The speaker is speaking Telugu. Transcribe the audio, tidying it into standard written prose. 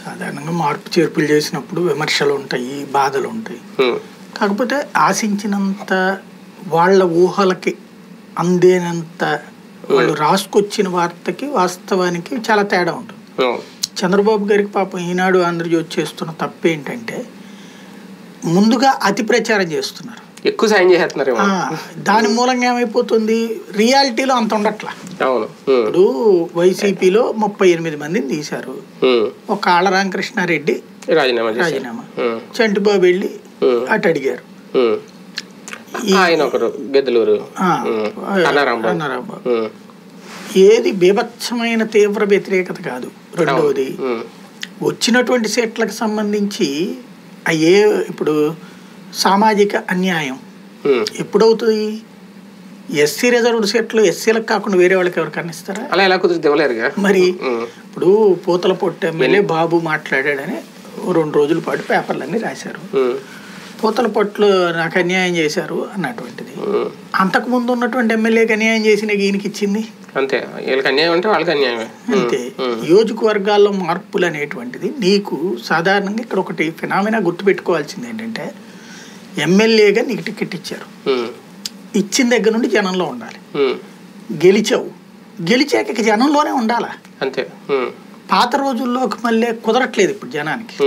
సాధారణంగా మార్పు చేర్పులు చేసినప్పుడు విమర్శలు ఉంటాయి, బాధలు ఉంటాయి. కాకపోతే ఆశించినంత వాళ్ళ ఊహలకి అందేనంత వాళ్ళు రాసుకొచ్చిన వార్తకి వాస్తవానికి చాలా తేడా ఉంటుంది. చంద్రబాబు గారికి పాపం ఈనాడు ఆంధ్రజ్యోతి చేస్తున్న తప్పేంటంటే ముందుగా అతి ప్రచారం చేస్తున్నారు, ఎక్కువ సాయం చేస్తున్నారు. దాని మూలంగా ఏమైపోతుంది, రియాలిటీలో అంత ఉండట్లా. ఇప్పుడు వైసీపీలో 38 మందిని తీశారు, ఒక ఆళ్ళ రామకృష్ణారెడ్డి రాజీనామా, చంటిబాబు వెళ్ళి అటు అడిగారు, అన్నారాంబాబు. ఏది బీభత్సమైన తీవ్ర వ్యతిరేకత కాదు. రెండవది వచ్చినటువంటి సీట్లకు సంబంధించి ఇప్పుడు సామాజిక అన్యాయం ఎప్పుడవుతుంది, ఎస్సీ రిజర్వ్డ్ సీట్లు ఎస్సీలకు కాకుండా వేరే వాళ్ళకి ఎవరికన్నా ఇస్తారా? మరి ఇప్పుడు పూతల పొట్టు ఎమ్మెల్యే బాబు మాట్లాడాడని 2 రోజుల పాటు పేపర్లన్నీ రాశారు, పూతల పొట్లు నాకు అన్యాయం చేశారు అన్నటువంటిది. అంతకుముందు ఉన్నటువంటి ఎమ్మెల్యేకి అన్యాయం చేసిన ఈయనకి ఇచ్చింది అంతే. వీళ్ళకి అన్యాయం అంటే వాళ్ళకి అన్యాయమే. అంతే. నియోజకవర్గాల్లో మార్పులు అనేటువంటిది నీకు సాధారణంగా ఇక్కడ ఒకటి ఫినామినా గుర్తుపెట్టుకోవాల్సింది ఏంటంటే, ఎమ్మెల్యేగా నీకు టికెట్ ఇచ్చారు, ఇచ్చిన దగ్గర నుండి జనంలో ఉండాలి. గెలిచావు, గెలిచాక జనంలోనే ఉండాలా. అంతే. పాత రోజుల్లోకి మళ్ళీ కుదరట్లేదు ఇప్పుడు జనానికి.